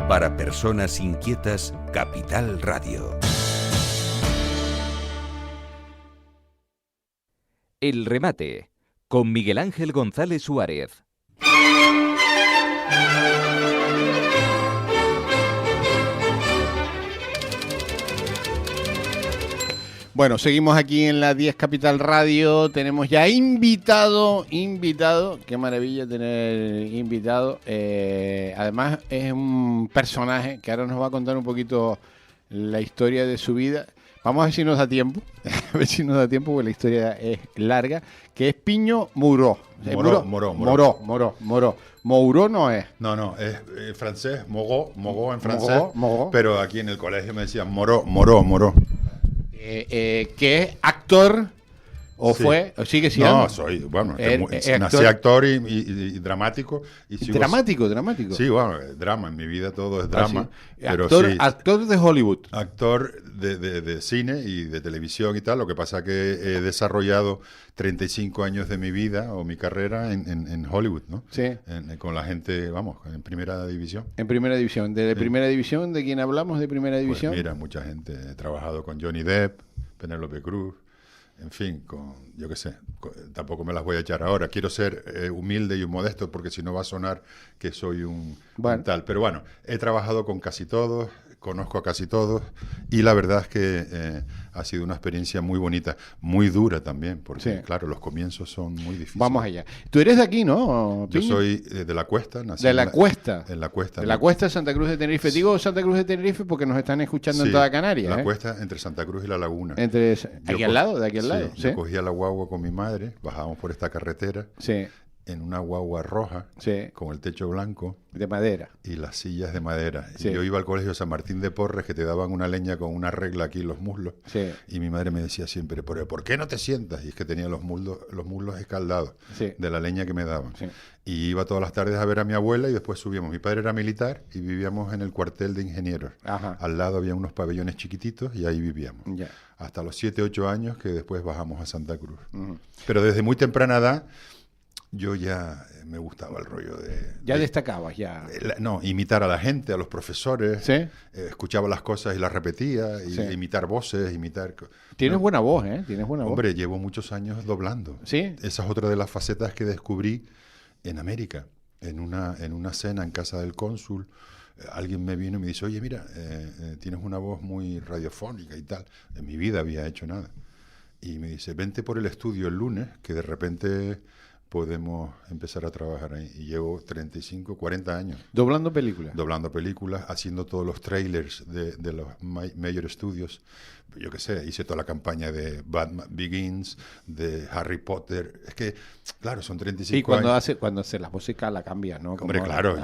Para personas inquietas, Capital Radio. El remate, con Miguel Ángel González Suárez. Bueno, seguimos aquí en la 10 Capital Radio. Tenemos ya invitado. Qué maravilla tener invitado. Además, es un personaje que ahora nos va a contar un poquito la historia de su vida. Vamos a ver si nos da tiempo. A ver si nos da tiempo, porque la historia es larga. Que es Piño Mouró. Mouró. Mouró no es. No, es francés, Moreau en francés. Moreau. Pero aquí en el colegio me decían Moreau. Que es actor, o sí. Fue, o sigue siendo. No, nací actor y dramático. Y sigo, dramático. Sí, bueno, drama, en mi vida todo es drama. Sí. Pero actor de Hollywood. Actor de cine y de televisión y tal. Lo que pasa es que he desarrollado 35 años de mi vida o mi carrera en Hollywood, ¿no? Sí. Con la gente, en primera división. En primera división. ¿De primera división? ¿De quién hablamos de primera división? Pues mira, mucha gente. He trabajado con Johnny Depp, Penélope Cruz, en fin, yo qué sé, tampoco me las voy a echar ahora. Quiero ser humilde y modesto, porque si no va a sonar que soy un tal. Pero bueno, he trabajado con casi todos, conozco a casi todos, y la verdad es que ha sido una experiencia muy bonita, muy dura también, porque sí. Claro, los comienzos son muy difíciles. Vamos allá. Tú eres de aquí, ¿no, Piño? Yo soy de La Cuesta. Nací de La Cuesta. En La Cuesta. De La Cuesta, Santa Cruz de Tenerife. Digo Santa Cruz de Tenerife porque nos están escuchando en toda Canarias. La Cuesta, entre Santa Cruz y La Laguna. De aquí al lado. Sí. Yo cogía la guagua con mi madre, bajábamos por esta carretera. Sí. En una guagua roja, sí. Con el techo blanco. De madera. Y las sillas de madera. Sí. Y yo iba al colegio San Martín de Porres, que te daban una leña con una regla aquí en los muslos. Sí. Y mi madre me decía siempre, ¿por qué no te sientas? Y es que tenía los muslos escaldados, sí. De la leña que me daban. Sí. Y iba todas las tardes a ver a mi abuela y después subíamos. Mi padre era militar y vivíamos en el cuartel de ingenieros. Ajá. Al lado había unos pabellones chiquititos y ahí vivíamos. Ya. Hasta los 7, 8 años, que después bajamos a Santa Cruz. Pero desde muy temprana edad yo ya me gustaba el rollo de... Ya destacabas, ya. Imitar a la gente, a los profesores. ¿Sí? Escuchaba las cosas y las repetía. Sí. Imitar voces, Tienes buena voz, ¿eh? Tienes buena voz. Hombre, llevo muchos años doblando. ¿Sí? Esa es otra de las facetas que descubrí en América. En una cena en casa del cónsul, alguien me vino y me dice, oye, mira, tienes una voz muy radiofónica y tal. En mi vida había hecho nada. Y me dice, vente por el estudio el lunes, que de repente podemos empezar a trabajar ahí. Y llevo 35, 40 años. ¿Doblando películas? Doblando películas, haciendo todos los trailers de los major studios. Yo qué sé, hice toda la campaña de Batman Begins, de Harry Potter. Es que, claro, son 35 años. Y cuando hace la música la cambia, ¿no? Hombre, claro.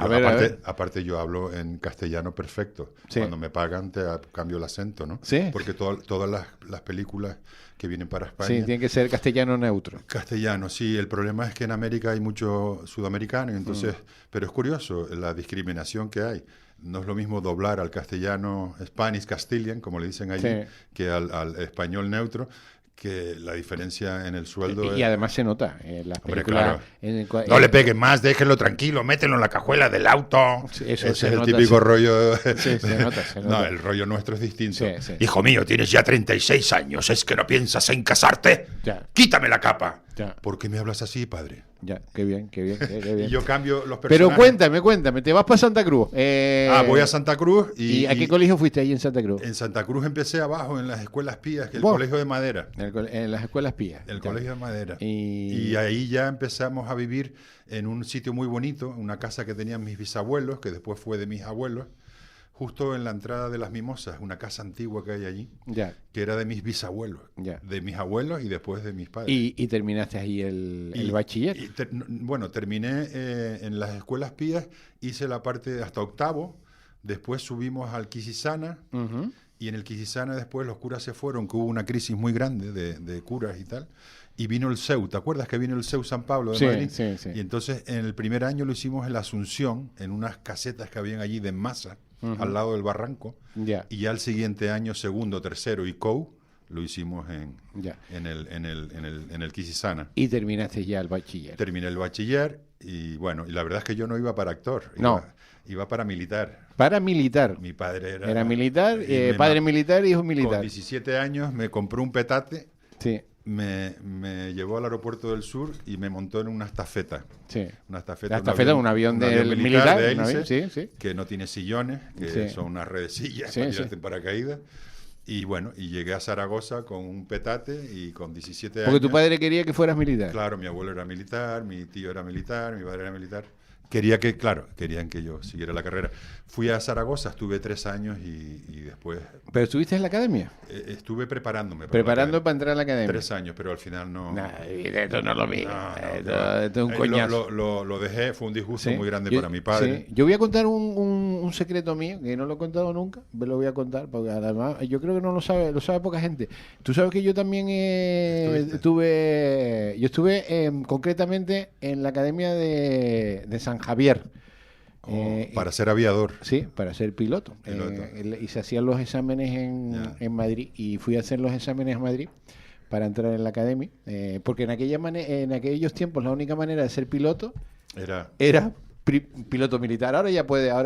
Aparte yo hablo en castellano perfecto. Sí. Cuando me pagan cambio el acento, ¿no? Sí. Porque todas las películas que vienen para España... Sí, tiene que ser castellano neutro. Castellano, sí. El problema es que en América hay mucho sudamericano, entonces... Pero es curioso la discriminación que hay. No es lo mismo doblar al castellano Spanish Castilian, como le dicen allí, sí. Que al español neutro, que la diferencia en el sueldo... Y además se nota. Las películas, claro. No le peguen más, déjenlo tranquilo, mételo en la cajuela del auto. Sí, ese es el típico rollo... Sí, se nota. No, el rollo nuestro es distinto. Sí. Hijo mío, tienes ya 36 años, ¿es que no piensas en casarte? Ya. ¡Quítame la capa! Ya. ¿Por qué me hablas así, padre? Ya, qué bien. Y yo cambio los personajes. Pero cuéntame, te vas para Santa Cruz. Voy a Santa Cruz. ¿Y a qué colegio fuiste ahí en Santa Cruz? En Santa Cruz empecé abajo, en las escuelas pías, que el colegio de madera. En las escuelas pías. El colegio de madera. Y ahí ya empezamos a vivir en un sitio muy bonito, una casa que tenían mis bisabuelos, que después fue de mis abuelos, justo en la entrada de Las Mimosas, una casa antigua que hay allí, que era de mis bisabuelos, de mis abuelos y después de mis padres. ¿Y terminaste ahí el bachiller? Terminé en las escuelas pías, hice la parte hasta octavo, después subimos al Quisisana, y en el Quisisana después los curas se fueron, que hubo una crisis muy grande de curas y tal, y vino el CEU. ¿Te acuerdas que vino el CEU San Pablo de Madrid? Sí. Y entonces en el primer año lo hicimos en la Asunción, en unas casetas que habían allí de masa, al lado del barranco, y ya el siguiente año, segundo, tercero y COU, lo hicimos en el Quisisana. Y terminaste ya el bachiller. Terminé el bachiller Y bueno, y la verdad es que yo no iba para actor, No. iba para militar. Paramilitar. Mi padre Era militar, y me padre ma- militar, hijo Con militar. 17 años me compró un petate, Sí, me llevó al aeropuerto del sur y me montó en una estafeta. sí. Una estafeta, La estafeta, un avión del militar, de un hélice, avión, sí, sí. que no tiene sillones, que Sí. son unas redecillas Sí, para sí. tirarte en paracaídas. Y bueno, y llegué a Zaragoza con un petate y con 17 Porque años. tu padre quería que fueras militar. Claro, mi abuelo era militar, mi tío era militar, mi padre era militar. Querían que yo siguiera la carrera. Fui a Zaragoza, estuve 3 años y después Pero estuviste en la academia. estuve preparándome. Preparando para entrar a la academia. 3 años, pero al final no. Nah, esto no es lo mío. No. Esto es un coñazo. Lo dejé, fue un disgusto Sí. muy grande Yo- para mi padre. sí. Yo voy a contar un secreto mío, que no lo he contado nunca, me lo voy a contar, porque además yo creo que no lo sabe poca gente. Tú sabes que yo también ¿Estuviste? estuve concretamente en la Academia de San Javier. Para ser aviador. Sí, para ser piloto. Y se hacían los exámenes Ya. en Madrid y fui a hacer los exámenes a Madrid para entrar en la academia, porque en aquellos tiempos la única manera de ser piloto era piloto militar. Ahora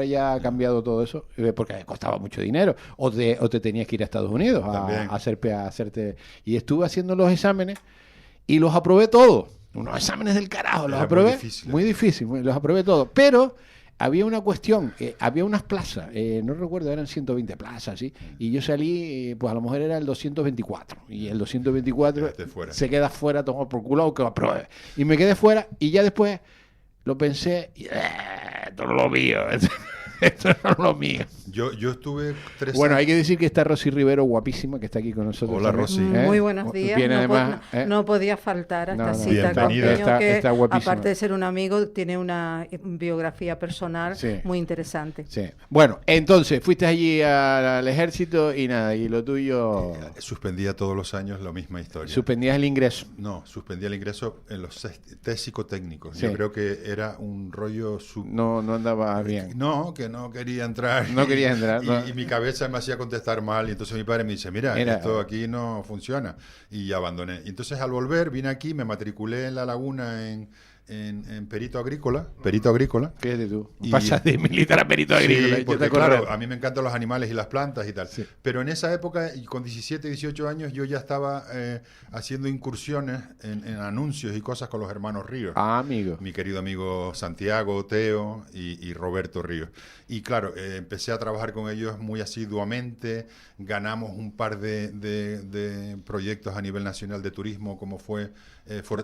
ya ha cambiado todo eso, porque costaba mucho dinero, o te tenías que ir a Estados Unidos También. a hacerte. Y estuve haciendo los exámenes y los aprobé todos. Unos exámenes del carajo, los Era muy aprobé. difícil, Muy difícil, los aprobé todos. Pero había una cuestión, había unas plazas, no recuerdo, eran 120 plazas, ¿sí? Y yo salí, pues a lo mejor era el 224. Y el 224 Quedaste fuera. se queda fuera, toma por culo, que lo apruebe. Y me quedé fuera y ya después lo pensé, y, esto no es lo mío, esto no es lo mío. Yo estuve 3 Bueno, hay años. que decir que está Rosy Rivero, guapísima, que está aquí con nosotros. Hola, también, Rosy. Muy buenos días. Viene no, además, no podía faltar a esta No, no. cita con Bienvenida. Peño, que Está guapísima. aparte de ser un amigo, tiene una biografía personal Sí. muy interesante. Sí. Bueno, entonces, fuiste allí al ejército y nada, y lo tuyo, Suspendía todos los años la misma historia. suspendías el ingreso. No, suspendía el ingreso en los test psicotécnicos. Sí. Yo creo que era un rollo... No andaba bien. No, que no quería entrar. No querías entrar, Y, no. y mi cabeza me hacía contestar mal. Y entonces mi padre me dice, mira, Era- esto aquí no funciona. Y abandoné. Y entonces al volver vine aquí, me matriculé en La Laguna en perito agrícola. Perito agrícola. Fíjate tú. Y- Pasas de militar a perito agrícola. Sí, yo porque te acuerdo. claro, a mí me encantan los animales y las plantas y tal. Sí. Pero en esa época, y con 17, 18 años, yo ya estaba haciendo incursiones en anuncios y cosas con los hermanos Ríos. Amigo. Mi querido amigo Santiago, Teo y Roberto Ríos. Y claro, empecé a trabajar con ellos muy asiduamente, ganamos un par de proyectos a nivel nacional de turismo, como fue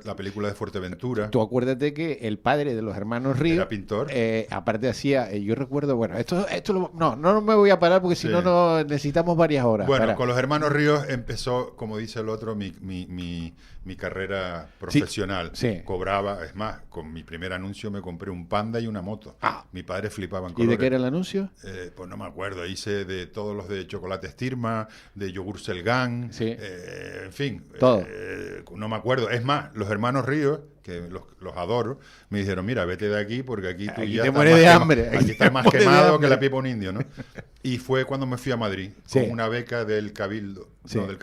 la película de Fuerteventura. Tú acuérdate que el padre de los hermanos Ríos Era pintor. aparte hacía, yo recuerdo, bueno, no me voy a parar porque si Sí. no necesitamos varias horas. Bueno, Para- con los hermanos Ríos empezó, como dice el otro, mi carrera profesional. sí. Cobraba, es más, con mi primer anuncio me compré un Panda y una moto. Ah. Mi padre flipaba en ¿Y colores. de qué era el anuncio? Pues no me acuerdo, hice de todos los de chocolate Estirma, de yogur Selgan, Sí. en fin, Todo. no me acuerdo. Es más, los hermanos Ríos, que los adoro, me dijeron, mira, vete de aquí porque aquí tú Aquí ya te estás mueres más de quema- hambre, aquí Aquí te estás más mueres de quemado hambre. que la pipa un indio, ¿no? Y fue cuando me fui a Madrid, Sí. con una beca del Cabildo. Sí. No, del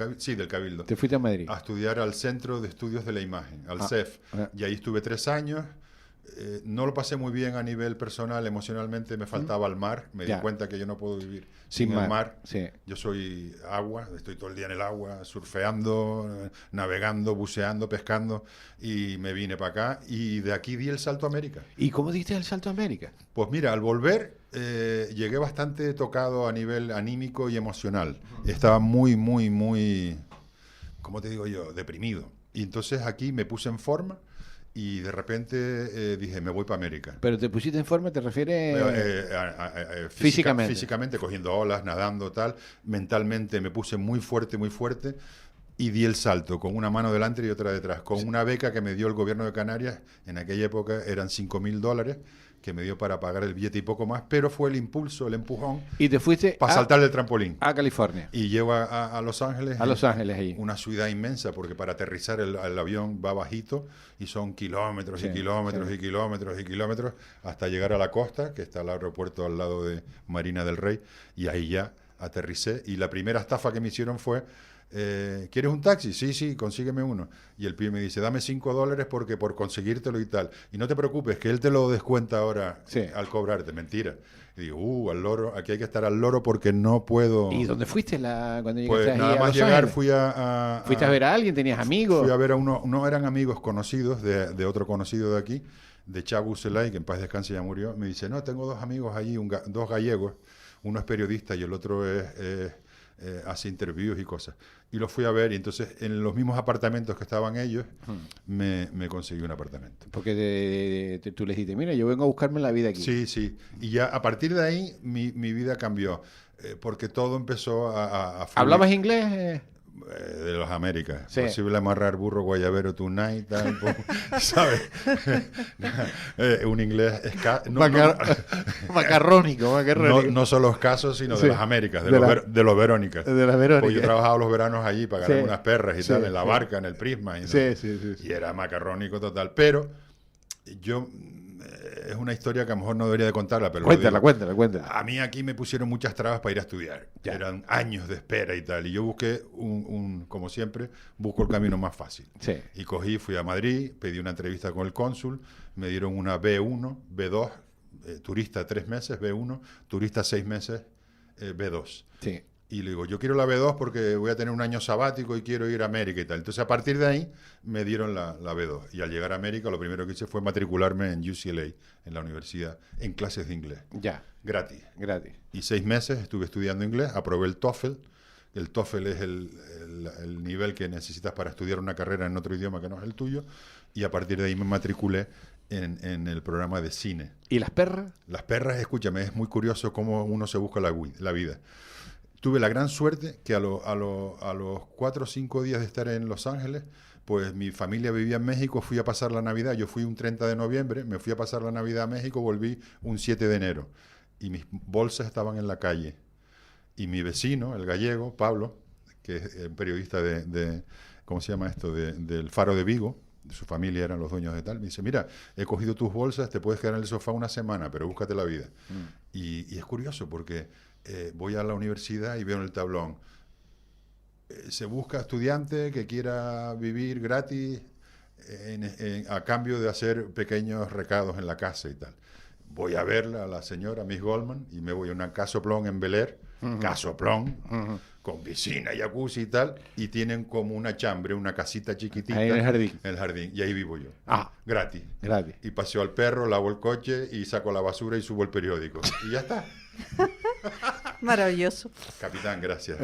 Cabildo. Te fuiste a Madrid. A estudiar al Centro de Estudios de la Imagen, al CEF. Y ahí estuve 3 años. No lo pasé muy bien a nivel personal, emocionalmente me faltaba el mar. Me Ya. di cuenta que yo no puedo vivir Sin sin mar, el mar. sí. Yo soy agua, estoy todo el día en el agua, surfeando, navegando, buceando, pescando. Y me vine para acá y de aquí di el salto a América. ¿Y cómo diste el salto a América? Pues mira, al volver llegué bastante tocado a nivel anímico y emocional. Estaba muy, ¿cómo te digo yo? Deprimido. Y entonces aquí me puse en forma y de repente dije, me voy para América. Pero te pusiste en forma, ¿te refieres? Físicamente. Físicamente. Físicamente, cogiendo olas, nadando, tal. Mentalmente me puse muy fuerte y di el salto con una mano delante y otra detrás. Con una beca que me dio el gobierno de Canarias, en aquella época eran $5.000, que me dio para pagar el billete y poco más, pero fue el impulso, el empujón, Y te fuiste para saltar del trampolín. a California, Y llego a Los Ángeles. a Los Ángeles allí. Una ciudad inmensa, porque para aterrizar el avión va bajito y son kilómetros Sí, y kilómetros sí. y kilómetros y kilómetros hasta llegar a la costa, que está el aeropuerto al lado de Marina del Rey, y ahí ya aterricé. Y la primera estafa que me hicieron fue ¿Quieres un taxi? Sí, consígueme uno. Y el pibe me dice, dame $5 porque por conseguírtelo y tal. Y no te preocupes, que él te lo descuenta ahora al cobrarte. Mentira. Y digo, al loro, aquí hay que estar al loro porque no puedo... ¿Y dónde fuiste cuando llegaste Pues ahí nada a más Los llegar Ángeles? fui a... ¿Fuiste a ver a alguien? ¿Tenías amigos? Fui a ver a uno, no eran amigos conocidos de otro conocido de aquí, de Chabu Zelay, que en paz descanse ya murió. Me dice, no, tengo 2 amigos allí, dos gallegos, uno es periodista y el otro hace interviews y cosas. Y los fui a ver y entonces en los mismos apartamentos que estaban ellos me conseguí un apartamento. Porque tú les dijiste, mira, yo vengo a buscarme la vida aquí. Sí. Y ya a partir de ahí mi vida cambió, porque todo empezó a fluir. ¿Hablabas inglés? De las Américas. Sí. Posible amarrar burro guayabero tonight, tal, ¿sabes? Un inglés Macarrónico. No solo escaso, sino Sí. de las Américas, de De los Verónicas. De las Verónicas. Pues yo trabajaba los veranos allí para ganar Sí. unas perras y Sí, tal, en la sí. barca, en el Prisma. Y, Sí. y era macarrónico total. Pero yo... es una historia que a lo mejor no debería de contarla, pero lo digo. Cuéntala. A mí aquí me pusieron muchas trabas para ir a estudiar. Ya. Eran años de espera y tal. Y yo busqué como siempre, busco el camino más fácil. Sí. Y fui a Madrid, pedí una entrevista con el cónsul, me dieron una B1, B2, turista 3 meses, B1, turista 6 meses, B2. Sí. Y le digo, yo quiero la B2 porque voy a tener un año sabático y quiero ir a América y tal. Entonces, a partir de ahí, me dieron la B2. Y al llegar a América, lo primero que hice fue matricularme en UCLA, en la universidad, en clases de inglés. Ya. Gratis. Gratis. Y 6 meses estuve estudiando inglés, aprobé el TOEFL. El TOEFL es el nivel que necesitas para estudiar una carrera en otro idioma que no es el tuyo. Y a partir de ahí me matriculé en el programa de cine. ¿Y las perras? Las perras, escúchame, es muy curioso cómo uno se busca la vida. Tuve la gran suerte que a los 4 o 5 días de estar en Los Ángeles, pues mi familia vivía en México, fui a pasar la Navidad. Yo fui un 30 de noviembre, me fui a pasar la Navidad a México, volví un 7 de enero. Y mis bolsas estaban en la calle. Y mi vecino, el gallego, Pablo, que es periodista ¿cómo se llama esto? Del Faro de Vigo, su familia eran los dueños de tal, me dice, mira, he cogido tus bolsas, te puedes quedar en el sofá una semana, pero búscate la vida. Y es curioso porque voy a la universidad y veo en el tablón, se busca estudiante que quiera vivir gratis a cambio de hacer pequeños recados en la casa y tal. Voy a verla a la señora Miss Goldman y me voy a una casoplón en Bel Air, casoplón, con piscina, jacuzzi y tal, y tienen como una chambre, una casita chiquitita. Ahí en el jardín. En el jardín, y ahí vivo yo. Ah. Gratis. Gratis. Y paseo al perro, lavo el coche y saco la basura y subo el periódico. Y ya está. Maravilloso. Capitán, gracias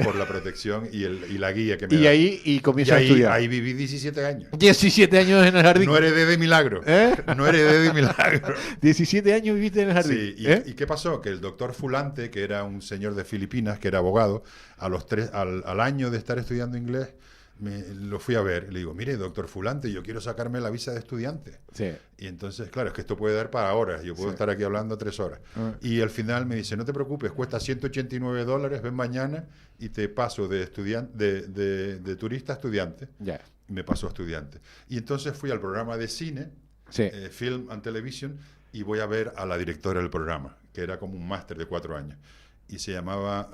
por la protección y la guía que me Y da. ahí comienzas a ahí, estudiar. ahí viví 17 años. 17 años en el jardín. No heredé de milagro. No heredé de milagro. 17 años viviste en el jardín. Sí, ¿y qué pasó? Que el doctor Fulante, que era un señor de Filipinas, que era abogado, al año de estar estudiando inglés, lo fui a ver. Le digo, mire, doctor Fulante, yo quiero sacarme la visa de estudiante. Sí. Y entonces, claro, es que esto puede dar para horas. Yo puedo estar aquí hablando 3 horas. Y al final me dice, no te preocupes, cuesta $189, ven mañana y te paso de turista a estudiante. Ya. Me pasó a estudiante. Y entonces fui al programa de cine, Sí. Film and Television, y voy a ver a la directora del programa, que era como un máster de 4 años. Y se llamaba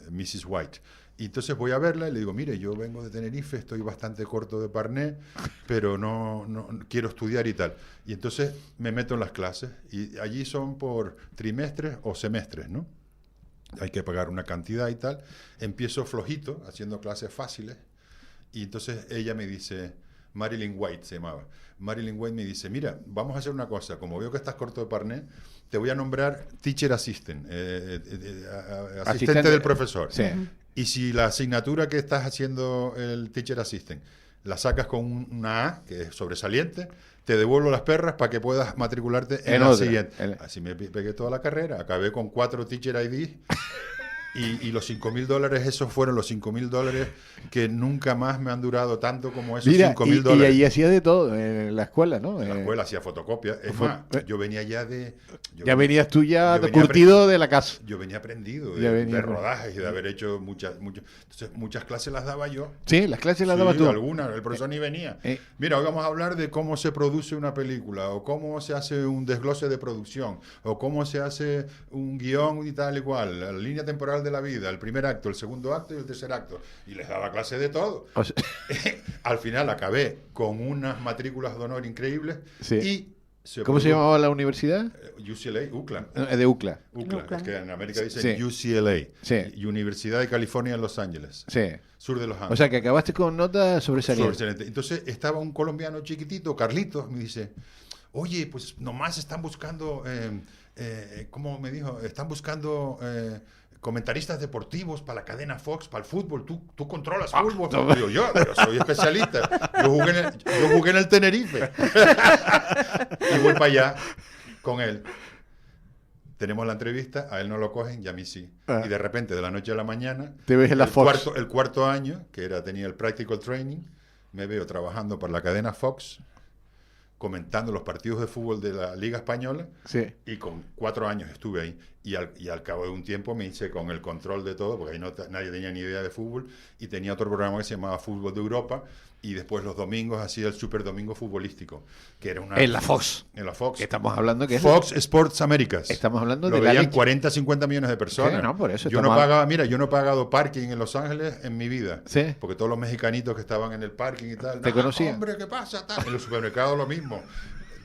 Mrs. White. Y entonces voy a verla y le digo, mire, yo vengo de Tenerife, estoy bastante corto de parné, pero no quiero estudiar y tal. Y entonces me meto en las clases, y allí son por trimestres o semestres, ¿no? Hay que pagar una cantidad y tal. Empiezo flojito, haciendo clases fáciles, y entonces ella me dice, Marilyn White se llamaba, Marilyn White me dice, mira, vamos a hacer una cosa, como veo que estás corto de parné, te voy a nombrar teacher assistant, asistente del profesor. Sí. Y si la asignatura que estás haciendo el teacher assistant la sacas con una A, que es sobresaliente, te devuelvo las perras para que puedas matricularte en la otra. siguiente. Así me pegué toda la carrera, acabé con 4 teacher IDs. Y los $5,000, esos fueron los $5,000 que nunca más me han durado tanto como esos $5,000. Y ahí hacía de todo en la escuela, ¿no? En la escuela hacía fotocopias. Es más, yo venía ya de... Ya venías tú ya yo venía curtido de la casa. Yo venía aprendido Ya venía de aprendido. rodajes y de haber hecho entonces, muchas clases las daba yo. Sí, las clases las Sí, dabas tú. algunas, el profesor ni venía. Mira, hoy vamos a hablar de cómo se produce una película, o cómo se hace un desglose de producción, o cómo se hace un guión y tal y cual, la línea temporal de la vida, el primer acto, el segundo acto y el tercer acto. Y les daba clase de todo. O sea, Al final acabé con unas matrículas de honor increíbles. Sí. Y ¿cómo se llamaba la universidad? UCLA, UCLA. De UCLA. UCLA, es que en América dicen Sí. UCLA, Sí. Universidad de California en Los Ángeles, Sí. sur de Los Ángeles. O sea, que acabaste con notas sobresalientes. Excelente. Entonces estaba un colombiano chiquitito, Carlitos, me dice, oye, pues nomás están buscando, ¿cómo me dijo? Están buscando comentaristas deportivos para la cadena Fox, para el fútbol. Tú controlas fútbol. no. Digo, yo soy especialista. Yo jugué en el Tenerife. Y voy para allá con él. Tenemos la entrevista, a él no lo cogen y a mí sí. Ah. Y de repente, de la noche a la mañana, Te ves en la Fox. el cuarto año, tenía el practical training, me veo trabajando para la cadena Fox, comentando los partidos de fútbol de la Liga Española, Sí. y con 4 años estuve ahí. Y al cabo de un tiempo me hice con el control de todo, porque ahí nadie tenía ni idea de fútbol, y tenía otro programa que se llamaba Fútbol de Europa, y después los domingos hacía el Super Domingo Futbolístico, que era una... En la Fox. En la Fox. Que estamos hablando que es... Fox Sports Américas. Estamos hablando Lo de la veían leche. 40, 50 millones de personas. Sí, no, por eso yo no estamos- pagaba, mira, yo no he pagado parking en Los Ángeles en mi vida. Sí. Porque todos los mexicanitos que estaban en el parking y tal, ¿Te "No, conocían? hombre, ¿qué pasa? Tal". En los supermercados lo mismo.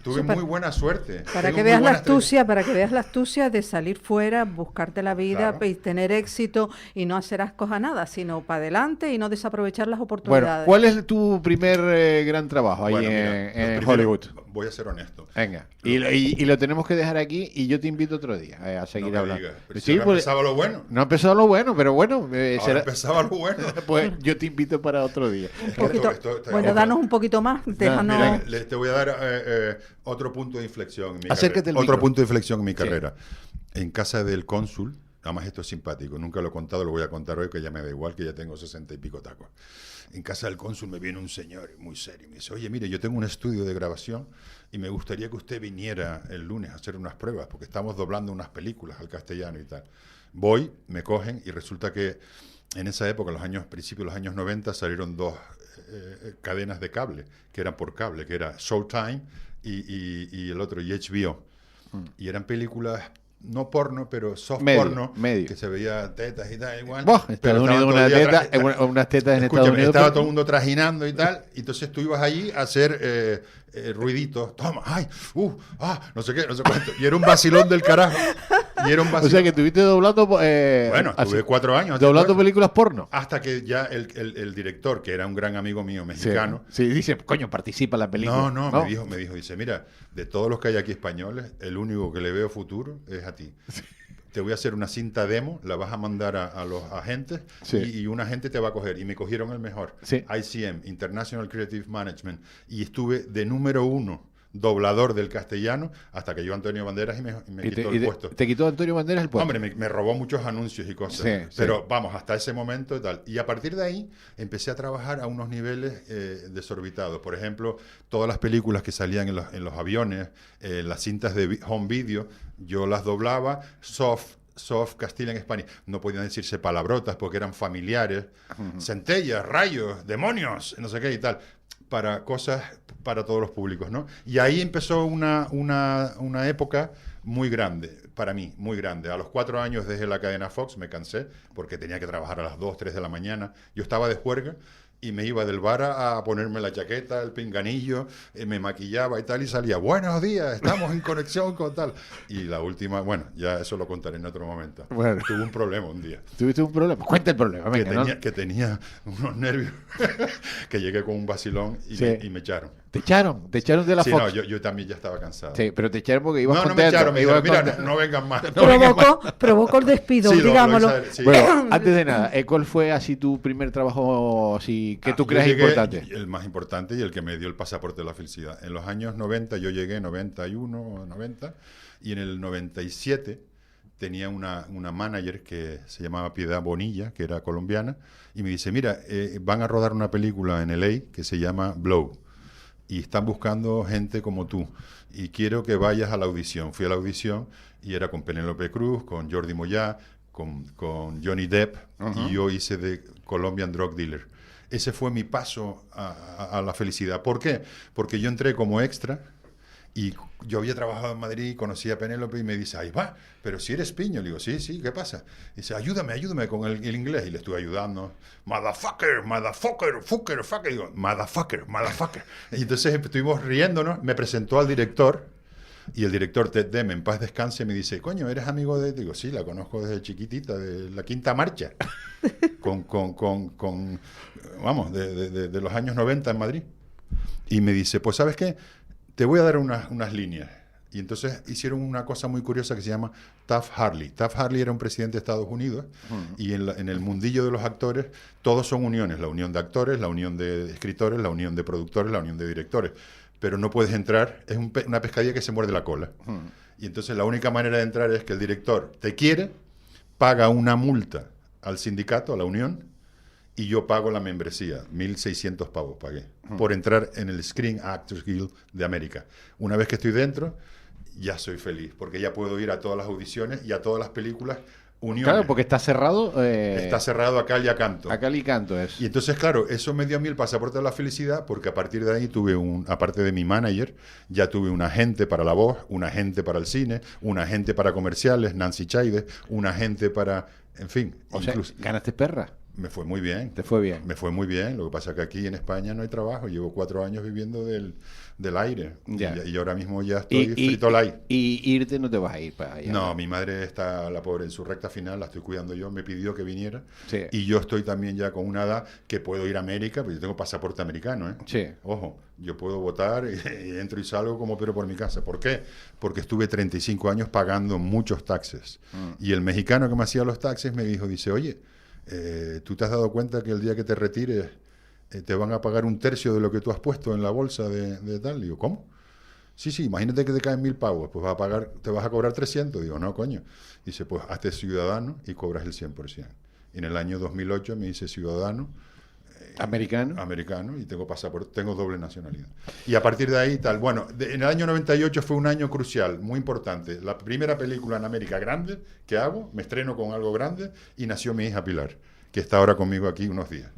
Tuve Súper. muy buena suerte. Para Tengo que muy veas la buena estrella. astucia, para que veas la astucia de salir fuera, buscarte la vida Claro. y tener éxito y no hacer ascos a nada, sino para adelante y no desaprovechar las Bueno, oportunidades. ¿cuál es tu primer gran trabajo ahí Bueno, mira, en lo primero, Hollywood? Voy a ser honesto. Venga, y lo tenemos que dejar aquí y yo te invito otro día a seguir No me hablando. digas. Pero si Sí, ahora pues, empezaba lo bueno. no ha empezado lo bueno, pero bueno, Ahora empezaba lo bueno. pues yo te invito para otro día. Un poquito, esto- bueno, danos un poquito más, déjanos... Mira, te voy a dar otro punto de inflexión en mi Acércate carrera. al Otro micro. punto de inflexión en mi Sí. carrera. En casa del cónsul, además esto es simpático, nunca lo he contado, lo voy a contar hoy, que ya me da igual, que ya tengo 60 y pico tacos. En casa del cónsul me viene un señor muy serio y me dice, oye, mire, yo tengo un estudio de grabación y me gustaría que usted viniera el lunes a hacer unas pruebas, porque estamos doblando unas películas al castellano y tal. Voy, me cogen y resulta que en esa época, principios de los años 90, salieron dos cadenas de cable, que eran por cable, que era Showtime y el otro, y HBO. Y eran películas, no porno, pero soft Medio, porno, medio. que se veía tetas y tal, igual. Buah, pero Estados estaban Unidos, todo el día unas tetas en Escúchame, Estados Unidos. estaba todo el mundo trajinando y tal, y entonces tú ibas allí a hacer ruiditos, toma, ay, no sé qué, no sé cuánto, y era un vacilón del carajo, y era un O vacilón. sea que estuviste doblando... Bueno, así, tuve 4 años. doblando películas porno. Hasta que ya el director, que era un gran amigo mío mexicano, Sí, dice, coño, participa en la película. no, me dijo, dice, mira, de todos los que hay aquí españoles, el único que le veo futuro es a ti. Te voy a hacer una cinta demo, la vas a mandar a los agentes Sí. y un agente te va a coger. Y me cogieron el mejor, Sí. ICM, International Creative Management, y estuve de número 1 doblador del castellano hasta que llegó Antonio Banderas y me quitó el puesto. Te quitó Antonio Banderas el puesto. Hombre, me robó muchos anuncios y cosas. Sí, pero sí. vamos, hasta ese momento y tal. Y a partir de ahí empecé a trabajar a unos niveles desorbitados. Por ejemplo, todas las películas que salían en los aviones, las cintas de home video, yo las doblaba soft Castilla en España. No podían decirse palabrotas porque eran familiares. Centellas, rayos, demonios, no sé qué y tal. Para cosas para todos los públicos, ¿no? Y ahí empezó una época muy grande, para mí, muy grande. A los 4 años dejé la cadena Fox, me cansé, porque tenía que trabajar a las 2, 3 de la mañana. Yo estaba de juerga y me iba del bar a ponerme la chaqueta, el pinganillo, me maquillaba y tal, y salía, buenos días, estamos en conexión con tal. Y la última, bueno, ya eso lo contaré en otro momento. Bueno. Tuve un problema un día. ¿Tuviste un problema? Cuenta el problema, venga. Que tenía unos nervios, que llegué con un vacilón y, Sí. me echaron. Te echaron de la Sí, Fox. no, yo también ya estaba cansado. Sí, pero te echaron porque ibas No, no me contento. echaron, me ibas dijeron, mira, contento. no vengan más. Provocó el despido, Sí, lo digámoslo. hice, sí. Bueno, antes de nada, ¿cuál fue así tu primer trabajo así que tú Yo creas llegué, importante? El más importante y el que me dio el pasaporte de la felicidad. En los años 90, yo llegué, 91, 90, y en el 97 tenía una manager que se llamaba Piedad Bonilla, que era colombiana, y me dice, mira, van a rodar una película en LA que se llama Blow, y están buscando gente como tú, y quiero que vayas a la audición. Fui a la audición y era con Penélope Cruz, con Jordi Moyá, con Johnny Depp, y yo hice de Colombian Drug Dealer. Ese fue mi paso a la felicidad. ¿Por qué? Porque yo entré como extra Y yo había trabajado en Madrid, conocí a Penélope y me dice, ahí va, pero si eres piño. Le digo, sí, ¿qué pasa? Dice, ayúdame con el inglés. Y le estuve ayudando. Motherfucker. Y digo, motherfucker. Y entonces estuvimos riéndonos, me presentó al director. Y el director Ted Dem, en paz descanse, me dice, coño, ¿eres amigo de...? Digo, sí, la conozco desde chiquitita, de la Quinta Marcha, vamos, de los años 90 en Madrid. Y me dice, pues, ¿sabes qué? Te voy a dar unas líneas. Y entonces hicieron una cosa muy curiosa que se llama Taft Hartley. Taft Hartley era un presidente de Estados Unidos y en el mundillo de los actores todos son uniones. La unión de actores, la unión de escritores, la unión de productores, la unión de directores. Pero no puedes entrar, es una pescadilla que se muerde la cola. Y entonces la única manera de entrar es que el director te quiere, paga una multa al sindicato, a la unión, y yo pago la membresía, 1.600 pavos pagué, por entrar en el Screen Actors Guild de América. Una vez que estoy dentro, ya soy feliz, porque ya puedo ir a todas las audiciones y a todas las películas uniones. Claro, porque está cerrado. Está cerrado a cal y a canto. A cal y canto es. Y entonces, claro, eso me dio a mí el pasaporte de la felicidad, porque a partir de ahí tuve aparte de mi manager, ya tuve un agente para la voz, un agente para el cine, un agente para comerciales, Nancy Chaides, un agente para, en fin. O sea, ganaste perra. Me fue muy bien. ¿Te fue bien? Me fue muy bien. Lo que pasa es que aquí en España no hay trabajo. Llevo 4 años viviendo del aire. Ya. Y ahora mismo ya estoy frito light. Y irte no te vas a ir para allá. No, mi madre está, la pobre, en su recta final, la estoy cuidando yo. Me pidió que viniera. Sí. Y yo estoy también ya con una edad que puedo ir a América, porque yo tengo pasaporte americano, ¿eh? Sí. Ojo, yo puedo votar y entro y salgo como pero por mi casa. ¿Por qué? Porque estuve 35 años pagando muchos taxes. Y el mexicano que me hacía los taxes me dice, oye, ¿tú te has dado cuenta que el día que te retires te van a pagar 1/3 de lo que tú has puesto en la bolsa de tal? Digo, ¿cómo? Sí, imagínate que te caen 1.000 pavos, pues te vas a cobrar 300. Digo, no, coño. Dice, pues hazte ciudadano y cobras el 100%. Y en el año 2008 me hice ciudadano. Americano, y tengo pasaporte, tengo doble nacionalidad. Y a partir de ahí, tal. Bueno, en el año 98 fue un año crucial, muy importante. La primera película en América grande que hago, me estreno con algo grande, y nació mi hija Pilar, que está ahora conmigo aquí unos días.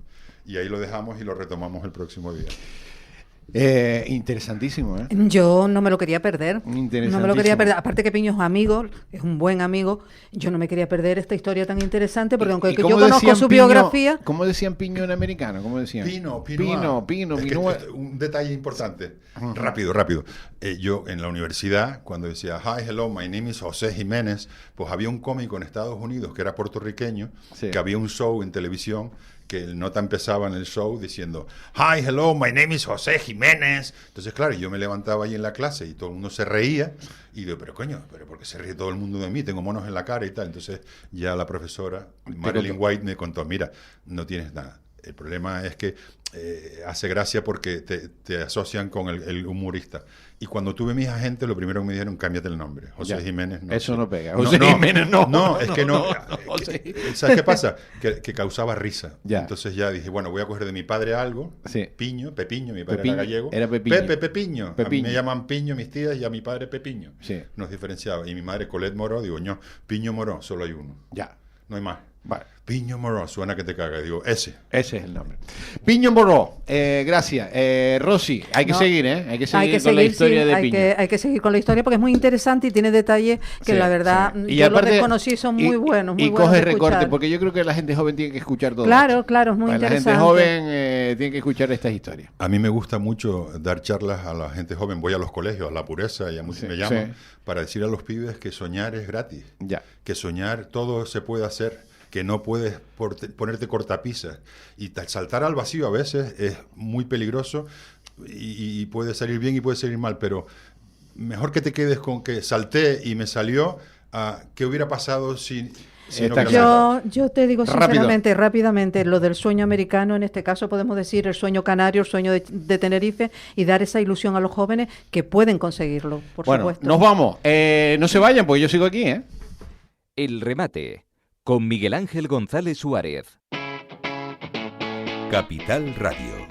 Y ahí lo dejamos y lo retomamos el próximo día. Interesantísimo, ¿eh? Yo no me lo quería perder. No me lo quería perder. Aparte que Piño es amigo, es un buen amigo. Yo no me quería perder esta historia tan interesante, porque aunque yo conozco su biografía... ¿Cómo decían Piño en americano? ¿Cómo decían? Pino. Un detalle importante. Rápido. Yo en la universidad, cuando decía, hi, hello, my name is José Jiménez, pues había un cómico en Estados Unidos que era puertorriqueño, sí, que había un show en televisión, que el nota empezaba en el show diciendo, hi, hello, my name is José Jiménez. Entonces, claro, yo me levantaba ahí en la clase y todo el mundo se reía. Y digo, pero ¿por qué se ríe todo el mundo de mí? Tengo monos en la cara y tal. Entonces, ya la profesora Marilyn White me contó, mira, no tienes nada. El problema es que hace gracia porque te asocian con el humorista. Y cuando tuve mis agentes, lo primero que me dijeron, cámbiate el nombre. José Jiménez no. Eso no pega. José Jiménez no. No, es que no. ¿Sabes qué pasa? Que causaba risa. Ya. Entonces ya dije, bueno, voy a coger de mi padre algo. Sí. Pepiño, mi padre era gallego. Era Pepiño. Pepiño. A mí me llaman Piño mis tías y a mi padre Pepiño. Sí. Nos diferenciaba. Y mi madre Colette Moró, digo, no, Piño Moró, solo hay uno. Ya. No hay más. Vale. Piño Moró, suena que te caga. Digo, ese es el nombre. Piño Moró, gracias. Rosy, hay que seguir, ¿eh? Hay que seguir con la historia de Piño. Hay que seguir con la historia porque es muy interesante y tiene detalles que la verdad yo los desconocí, son muy buenos. Y coge recorte, porque yo creo que la gente joven tiene que escuchar todo. Claro, es muy interesante. La gente joven tiene que escuchar estas historias. A mí me gusta mucho dar charlas a la gente joven. Voy a los colegios, a La Pureza, y a muchos me llaman, para decir a los pibes que soñar es gratis. Ya. Que soñar todo se puede hacer, que no puedes ponerte cortapisas. Y saltar al vacío a veces es muy peligroso y puede salir bien y puede salir mal, pero mejor que te quedes con que salté y me salió, ¿qué hubiera pasado si no yo te digo sinceramente, rápidamente, lo del sueño americano, en este caso podemos decir el sueño canario, el sueño de Tenerife, y dar esa ilusión a los jóvenes que pueden conseguirlo, por supuesto. Nos vamos. No se vayan, porque yo sigo aquí, ¿eh? El remate, con Miguel Ángel González Suárez. Capital Radio.